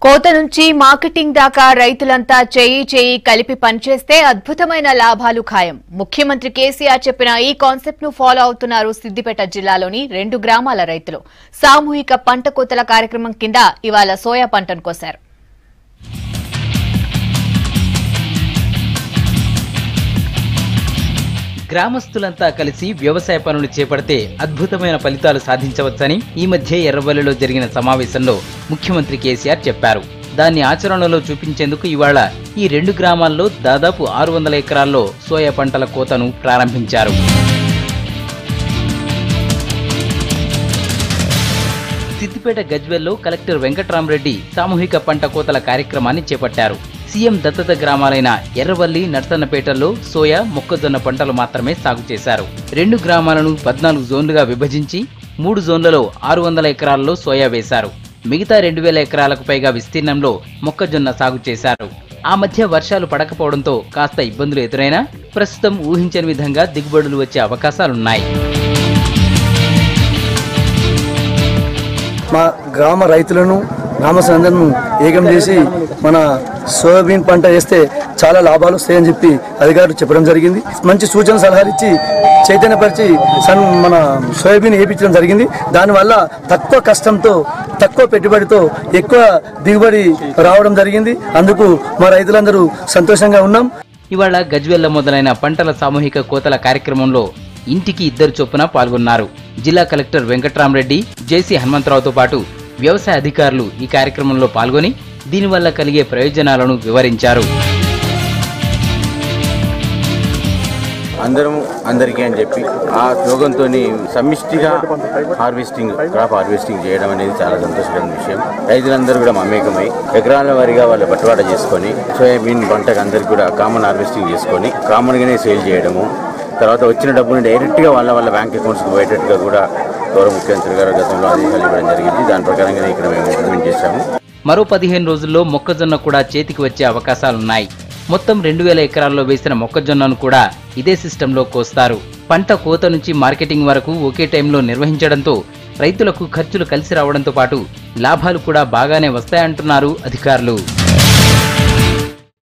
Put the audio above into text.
కోత నుంచి మార్కెటింగ్ దాకా రైతులంతా చేయి కలిపి పనిచేస్తే అద్భుతమైన లాభాలు ఖాయం. ముఖ్యమంత్రి కేసీఆర్ చెప్పిన ఈ కాన్సెప్ట్ ను ఫాలో అవుతున్నారు సిద్దిపేట జిల్లాలోని 2 గ్రామాల రైతులు. సామూహిక పంట కోతల కార్యక్రమం కింద ఇవాళ సోయా పంటను కోశారు. గ్రామస్తులంతా కలిసి వ్యవసాయ పనులు చేపడితే అద్భుతమైన ఫలితాలు సాధించవచ్చని ఈ మధ్య ఎర్రవల్లిలో జరిగిన సమావేశంలో ముఖ్యమంత్రి కేసీఆర్ చెప్పారు. దాన్ని ఆచరణలో చూపించేందుకు ఇవాళ ఈ 2 గ్రామాల్లో దాదాపు 600 ఎకరాల్లో సోయా పంటల కోతను ప్రారంభించారు. సిద్దిపేట గజ్వెల్లో కలెక్టర్ వెంకట్రామరెడ్డి సామూహిక పంట కోతల కార్యక్రమాన్ని చేపట్టారు. సీఎం దత్తత గ్రామాలైన ఎర్రవల్లి, నర్సన్నపేటల్లో సోయా, మొక్కజొన్న పంటలు మాత్రమే సాగు చేశారు. 2 గ్రామాలను 14 జోన్లుగా విభజించి 3 జోన్లలో 600 ఎకరాల్లో సోయా వేశారు. మిగతా 2000 ఎకరాలకు పైగా విస్తీర్ణంలో మొక్కజొన్న సాగు చేశారు. ఆ మధ్య వర్షాలు పడకపోవడంతో కాస్త ఇబ్బందులు ఎదురైనా ప్రస్తుతం ఊహించని విధంగా దిగుబడులు వచ్చే అవకాశాలున్నాయి. మా గ్రామ రైతులను గ్రామస్తులందరూ ఏకం చేసి మన సోయాబీన్ పంట వేస్తే చాలా లాభాలు వస్తాయని చెప్పి అధికారులు చెప్పడం జరిగింది. మంచి సూచన సలహాలు ఇచ్చి చైతన్యపరిచి మన సోయాబీన్ వేయించడం జరిగింది. దానివల్ల తక్కువ కష్టంతో, తక్కువ పెట్టుబడితో ఎక్కువ దిగుబడి రావడం జరిగింది. అందుకు మా రైతులందరూ సంతోషంగా ఉన్నాం. ఇవాళ గజ్వెల్ల మొదలైన పంటల సామూహిక కోతల కార్యక్రమంలో ఇంటికి 2 చొప్పున పాల్గొన్నారు. జిల్లా కలెక్టర్ వెంకట్రామరెడ్డి, జేసీ హనుమంతరావుతో పాటు వ్యవసాయ అధికారులు ఈ కార్యక్రమంలో పాల్గొని దీనివల్ల కలిగే ప్రయోజనాలను వివరించారు. అందరికీ అని చెప్పి ఆ స్లోగన్తో సమిష్టిగా క్రాప్ హార్వెస్టింగ్ చేయడం అనేది చాలా సంతోషకరమైన విషయం. రైతులందరూ కూడా మమేకమై ఎకరాల వారీగా వాళ్ళు బట్టువాట చేసుకొని సోయాబీన్ పంటకు అందరికీ కూడా కామన్ హార్వెస్టింగ్ చేసుకొని కామన్గానే సేల్ చేయడము, తర్వాత వచ్చిన డబ్బుని డైరెక్ట్గా వాళ్ళ బ్యాంక్ అకౌంట్స్కి పోయేటట్టుగా కూడా గౌరవ ముఖ్యమంత్రి గారు గతంలో ఆదేశాలు ఇవ్వడం జరిగింది. దాని ప్రకారంగానే ఇక్కడ మేము ఇంప్లిమెంట్ చేశాము. మరో 15 రోజుల్లో మొక్కజొన్న కూడా చేతికి వచ్చే అవకాశాలున్నాయి. మొత్తం 2000 ఎకరాల్లో వేసిన మొక్కజొన్నను కూడా ఇదే సిస్టంలో కోస్తారు. పంట కోత నుంచి మార్కెటింగ్ వరకు ఒకే టైంలో నిర్వహించడంతో రైతులకు ఖర్చులు కలిసి రావడంతో పాటు లాభాలు కూడా బాగానే వస్తాయంటున్నారు అధికారులు.